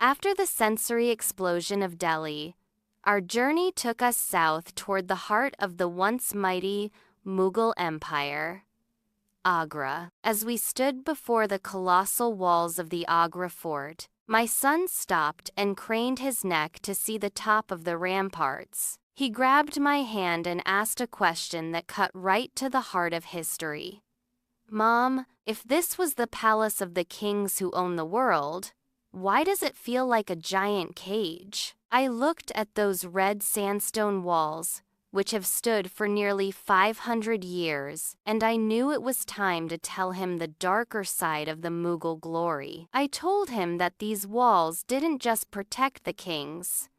After the sensory explosion of Delhi, our journey took us south toward the heart of the once mighty Mughal Empire, Agra. As we stood before the colossal walls of the Agra fort, my son stopped and craned his neck to see the top of the ramparts. He grabbed my hand and asked a question that cut right to the heart of history. "Mom, if this was the palace of the kings who own the world, why does it feel like a giant cage?" I looked at those red sandstone walls, which have stood for nearly 500 years, and I knew it was time to tell him the darker side of the Mughal glory. I told him that these walls didn't just protect the kings,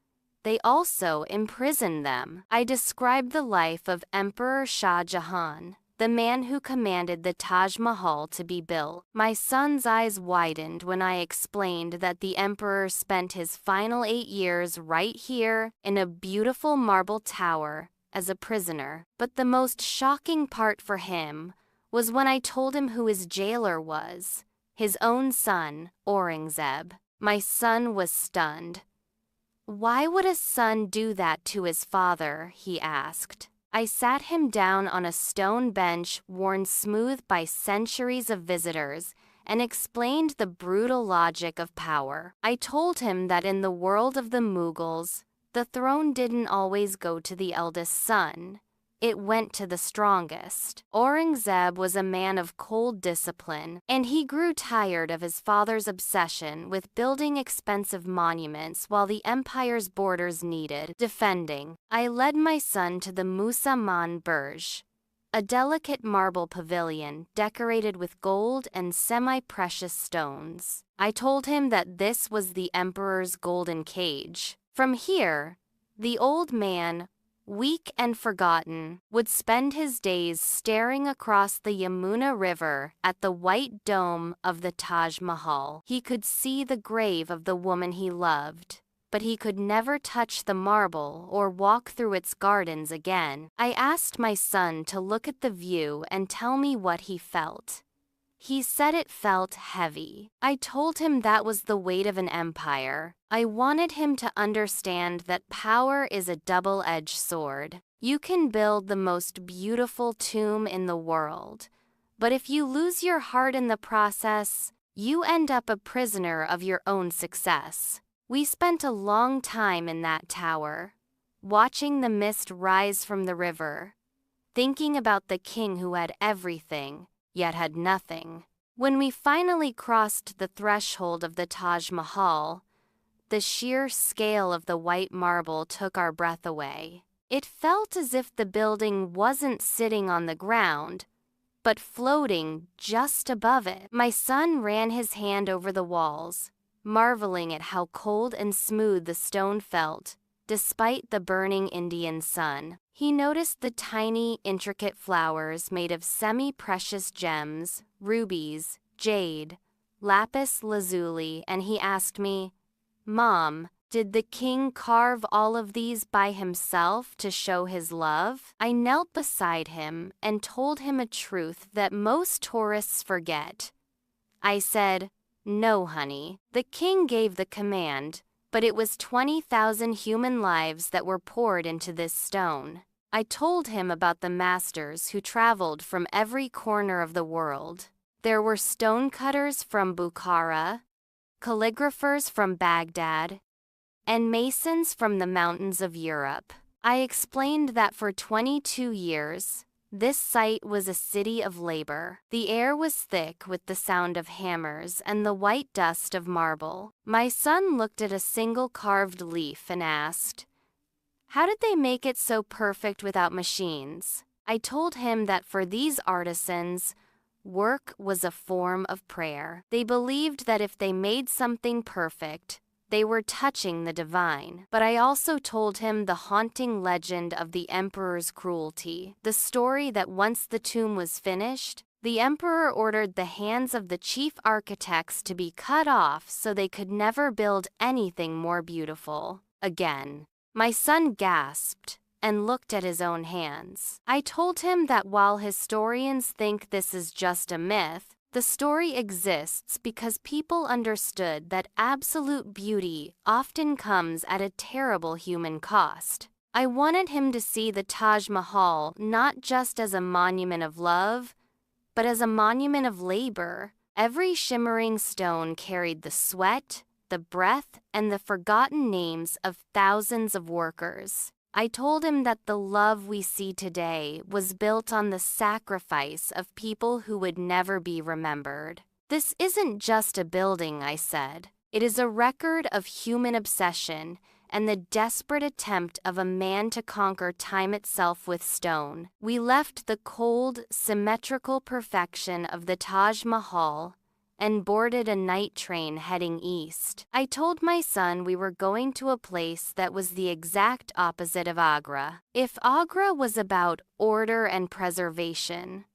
they also imprisoned them. I described the life of Emperor Shah Jahan, the man who commanded the Taj Mahal to be built. My son's eyes widened when I explained that the emperor spent his final 8 years right here in a beautiful marble tower as a prisoner. But the most shocking part for him was when I told him who his jailer was, his own son, Aurangzeb. My son was stunned. "Why would a son do that to his father?" he asked. I sat him down on a stone bench worn smooth by centuries of visitors and explained the brutal logic of power. I told him that in the world of the Mughals, the throne didn't always go to the eldest son. It went to the strongest. Aurangzeb was a man of cold discipline, and he grew tired of his father's obsession with building expensive monuments while the empire's borders needed defending. I led my son to the Musamman Burj, a delicate marble pavilion decorated with gold and semi-precious stones. I told him that this was the emperor's golden cage. From here, the old man, weak and forgotten, would spend his days staring across the Yamuna River at the white dome of the Taj Mahal. He could see the grave of the woman he loved, but he could never touch the marble or walk through its gardens again. I asked my son to look at the view and tell me what he felt. He said it felt heavy. I told him that was the weight of an empire. I wanted him to understand that power is a double-edged sword. You can build the most beautiful tomb in the world, but if you lose your heart in the process, you end up a prisoner of your own success. We spent a long time in that tower, watching the mist rise from the river, thinking about the king who had everything, yet had nothing. When we finally crossed the threshold of the Taj Mahal, the sheer scale of the white marble took our breath away. It felt as if the building wasn't sitting on the ground, but floating just above it. My son ran his hand over the walls, marveling at how cold and smooth the stone felt, despite the burning Indian sun. He noticed the tiny, intricate flowers made of semi-precious gems, rubies, jade, lapis lazuli, and he asked me, "Mom, did the king carve all of these by himself to show his love?" I knelt beside him and told him a truth that most tourists forget. I said, "No, honey, the king gave the command, but it was 20,000 human lives that were poured into this stone." I told him about the masters who traveled from every corner of the world. There were stonecutters from Bukhara, calligraphers from Baghdad, and masons from the mountains of Europe. I explained that for 22 years, this site was a city of labor. The air was thick with the sound of hammers and the white dust of marble. My son looked at a single carved leaf and asked, "How did they make it so perfect without machines?" I told him that for these artisans, work was a form of prayer. They believed that if they made something perfect, they were touching the divine. But I also told him the haunting legend of the emperor's cruelty. The story that once the tomb was finished, the emperor ordered the hands of the chief architects to be cut off so they could never build anything more beautiful again. My son gasped and looked at his own hands. I told him that while historians think this is just a myth, The story exists because people understood that absolute beauty often comes at a terrible human cost. I wanted him to see the Taj Mahal not just as a monument of love, but as a monument of labor. Every shimmering stone carried the sweat, the breath, and the forgotten names of thousands of workers. I told him that the love we see today was built on the sacrifice of people who would never be remembered. This isn't just a building, I said. It is a record of human obsession and the desperate attempt of a man to conquer time itself with stone. We left the cold, symmetrical perfection of the Taj Mahal and boarded a night train heading east. I told my son we were going to a place that was the exact opposite of Agra. If Agra was about order and preservation,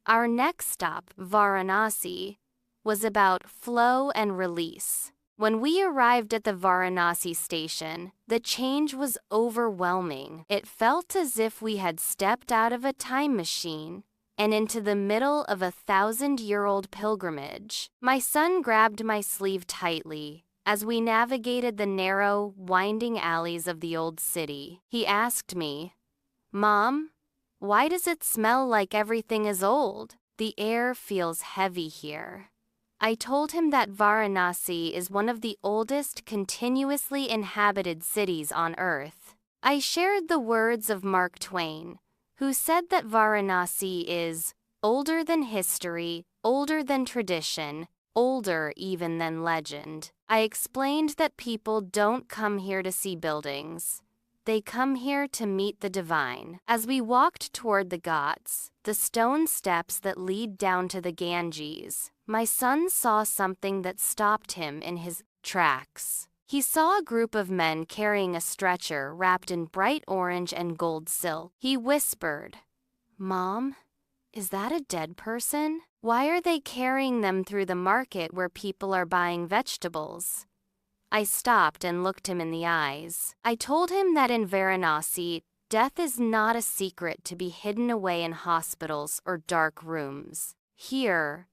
our next stop, Varanasi, was about flow and release. When we arrived at the Varanasi station, the change was overwhelming. It felt as if we had stepped out of a time machine and into the middle of a 1,000-year-old pilgrimage. My son grabbed my sleeve tightly as we navigated the narrow, winding alleys of the old city. He asked me, "Mom, why does it smell like everything is old? The air feels heavy here." I told him that Varanasi is one of the oldest continuously inhabited cities on Earth. I shared the words of Mark Twain, who said that Varanasi is older than history, older than tradition, older even than legend. I explained that people don't come here to see buildings. They come here to meet the divine. As we walked toward the Ghats, the stone steps that lead down to the Ganges, my son saw something that stopped him in his tracks. He saw a group of men carrying a stretcher wrapped in bright orange and gold silk. He whispered, "Mom, is that a dead person? Why are they carrying them through the market where people are buying vegetables?" I stopped and looked him in the eyes. I told him that in Varanasi, death is not a secret to be hidden away in hospitals or dark rooms. Here,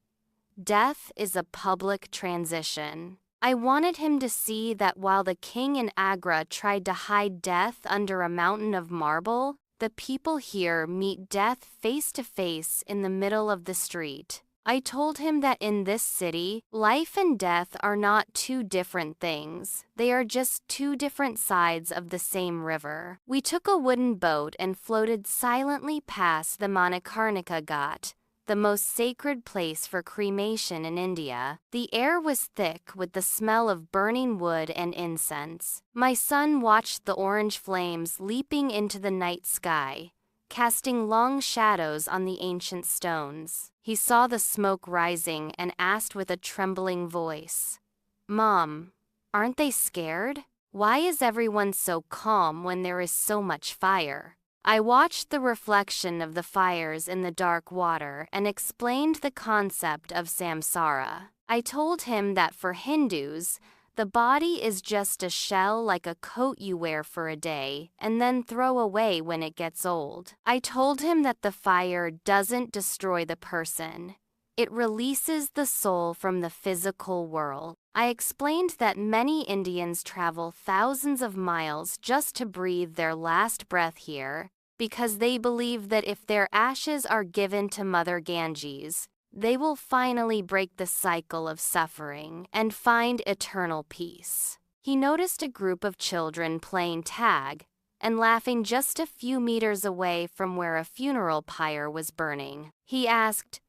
death is a public transition. I wanted him to see that while the king in Agra tried to hide death under a mountain of marble, the people here meet death face to face in the middle of the street. I told him that in this city, life and death are not two different things. They are just two different sides of the same river. We took a wooden boat and floated silently past the Manikarnika Ghat, the most sacred place for cremation in India. The air was thick with the smell of burning wood and incense. My son watched the orange flames leaping into the night sky, casting long shadows on the ancient stones. He saw the smoke rising and asked with a trembling voice, "Mom, aren't they scared? Why is everyone so calm when there is so much fire?" I watched the reflection of the fires in the dark water and explained the concept of Samsara. I told him that for Hindus, the body is just a shell like a coat you wear for a day and then throw away when it gets old. I told him that the fire doesn't destroy the person. It releases the soul from the physical world. I explained that many Indians travel thousands of miles just to breathe their last breath here because they believe that if their ashes are given to Mother Ganges, they will finally break the cycle of suffering and find eternal peace. He noticed a group of children playing tag and laughing just a few meters away from where a funeral pyre was burning. He asked,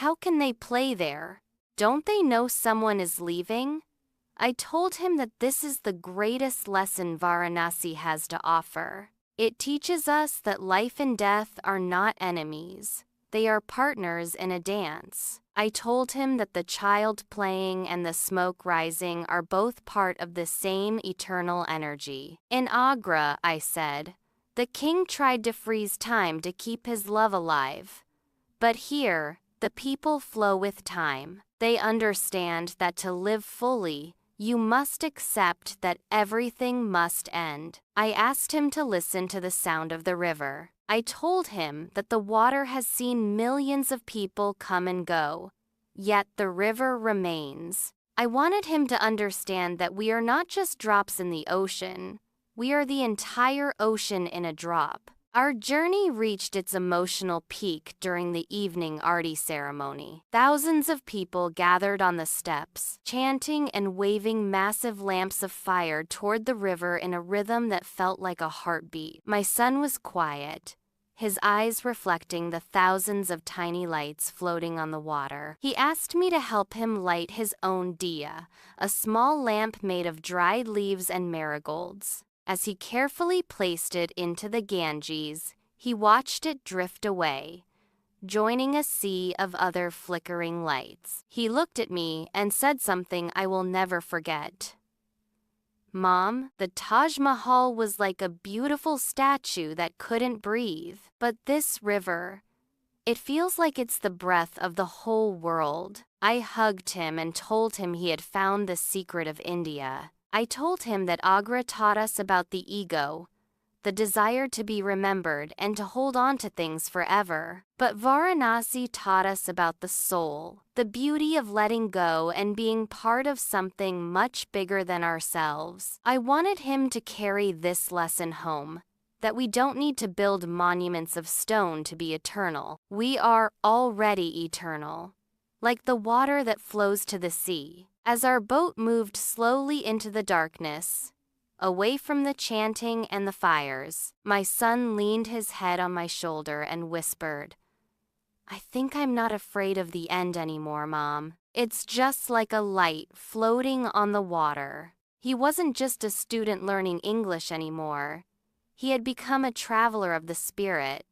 "How can they play there? Don't they know someone is leaving?" I told him that this is the greatest lesson Varanasi has to offer. It teaches us that life and death are not enemies. They are partners in a dance. I told him that the child playing and the smoke rising are both part of the same eternal energy. In Agra, I said, the king tried to freeze time to keep his love alive. But here, the people flow with time. They understand that to live fully, you must accept that everything must end. I asked him to listen to the sound of the river. I told him that the water has seen millions of people come and go, yet the river remains. I wanted him to understand that we are not just drops in the ocean, we are the entire ocean in a drop. Our journey reached its emotional peak during the evening Aarti ceremony. Thousands of people gathered on the steps, chanting and waving massive lamps of fire toward the river in a rhythm that felt like a heartbeat. My son was quiet, his eyes reflecting the thousands of tiny lights floating on the water. He asked me to help him light his own diya, a small lamp made of dried leaves and marigolds. As he carefully placed it into the Ganges, he watched it drift away, joining a sea of other flickering lights. He looked at me and said something I will never forget. "Mom, the Taj Mahal was like a beautiful statue that couldn't breathe. But this river, it feels like it's the breath of the whole world." I hugged him and told him he had found the secret of India. I told him that Agra taught us about the ego, the desire to be remembered and to hold on to things forever. But Varanasi taught us about the soul, the beauty of letting go and being part of something much bigger than ourselves. I wanted him to carry this lesson home, that we don't need to build monuments of stone to be eternal. We are already eternal, like the water that flows to the sea. As our boat moved slowly into the darkness, away from the chanting and the fires, my son leaned his head on my shoulder and whispered, "I think I'm not afraid of the end anymore, Mom. It's just like a light floating on the water." He wasn't just a student learning English anymore. He had become a traveler of the spirit,